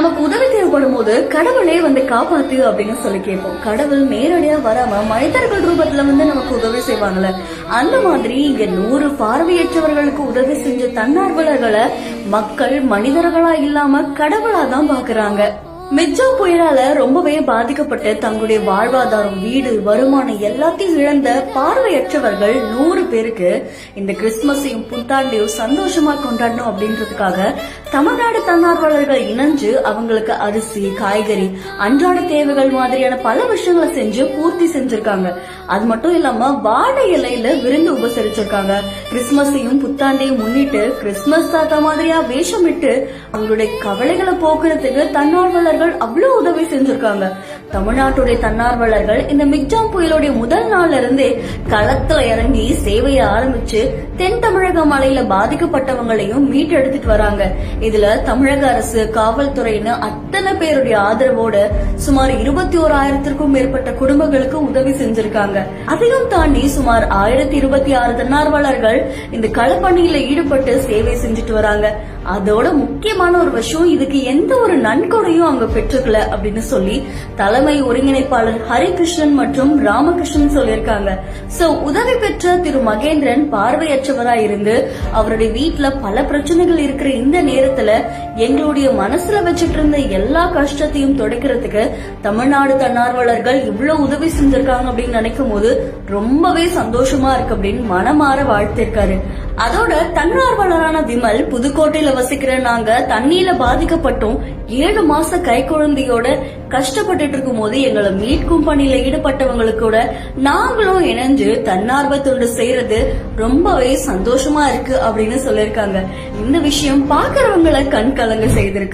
நமக்கு உதவி தேவைப்படும் போது கடவுளே வந்து காப்பாத்து அப்படின்னு சொல்லி கேட்போம். கடவுள் நேரடியா வராம மனிதர்கள் ரூபத்துல வந்து நமக்கு உதவி செய்வாங்கல்ல, அந்த மாதிரி இங்க 100 பார்வையற்றவர்களுக்கு உதவி செஞ்ச தன்னார்வலர்களை மக்கள் மனிதர்களா இல்லாம கடவுளா தான் பாக்குறாங்க. மிக்ஜாம் புயலால ரொம்பவே பாதிக்கப்பட்டு தங்களுடைய வாழ்வாதாரம், வீடு, வருமானம் எல்லாத்தையும் இழந்த பார்வையற்றவர்கள் 100 பேருக்கு இந்த கிறிஸ்துமஸையும் புத்தாண்டையும் சந்தோஷமா கொண்டாடணும் அப்படின்றதுக்காக தமிழ்நாடு தன்னார்வலர்கள் இணைஞ்சு அவங்களுக்கு அரிசி, காய்கறி, அன்றாட தேவைகள் மாதிரியான பல விஷயங்களை செஞ்சு பூர்த்தி செஞ்சிருக்காங்க. அது மட்டும் இல்லாம வாழை இலையில விருந்து உபசரிச்சிருக்காங்க. கிறிஸ்துமஸையும் புத்தாண்டையும் முன்னிட்டு கிறிஸ்துமஸ் தாத்தா மாதிரியா வேஷமிட்டு அவங்களுடைய கவலைகளை போக்குறதுக்கு தன்னார்வலர்கள் அவ்வளவு உதவி செஞ்சிருக்காங்க. தமிழ்நாட்டுடைய தன்னார்வலர்கள் இந்த மிக்ஜாம் புயலுடைய முதல் நாள்ல இருந்தே களத்துல இறங்கி சேவையை ஆரம்பிச்சு தென் தமிழக மலையில பாதிக்கப்பட்டவங்களையும் மீட்டெடுத்துட்டு வராங்க. இதுல தமிழக அரசு, காவல்துறைன்னு அத்தனை பேருடைய ஆதரவோட சுமார் 21,000க்கும் மேற்பட்ட குடும்பங்களுக்கு உதவி செஞ்சிருக்காங்க. அதையும் தாண்டி சுமார் 1026 தன்னார்வலர்கள் இந்த களப்பணியில ஈடுபட்டு சேவை செஞ்சுட்டு வராங்க. அதோட முக்கியமான ஒரு விஷயம், இதுக்கு எந்த ஒரு நன்கொடையும் அவங்க பெற்றுக்கல அப்படின்னு சொல்லி தலைமை ஒருங்கிணைப்பாளர் ஹரிகிருஷ்ணன் மற்றும் ராமகிருஷ்ணன் சொல்லியிருக்காங்க. சோ உதவி பெற்ற திரு மகேந்திரன் பார்வையற்றவரா இருந்து அவருடைய வீட்டுல பல பிரச்சனைகள் இருக்கிற இந்த நேரத்துல எங்களுடைய மனசுல வச்சிட்டு இருந்த எல்லா கஷ்டத்தையும் தொடக்கிறதுக்கு தமிழ்நாடு தன்னார்வலர்கள் இவ்வளவு உதவி செஞ்சிருக்காங்க அப்படின்னு நினைக்கும் போது ரொம்பவே சந்தோஷமா இருக்கு அப்படின்னு மனமாற வாழ்த்திருக்காரு. அதோட தன்னார்வலரான விமல், புதுக்கோட்டையில வசிக்கிற நாங்க தண்ணியில பாதிக்கப்பட்டோம், 7 மாச கை குழந்தையோட கஷ்டப்பட்டு இருக்கும் போது எங்களை மீட்கும் பணியில ஈடுபட்டவங்களுக்கூட நாங்களும் இணைஞ்சு தன்னார்வத்தோடு செய்யறது ரொம்பவே சந்தோஷமா இருக்கு அப்படின்னு சொல்லிருக்காங்க. இந்த விஷயம் பாக்குறவங்களை கண் கலங்க செய்திருக்கு.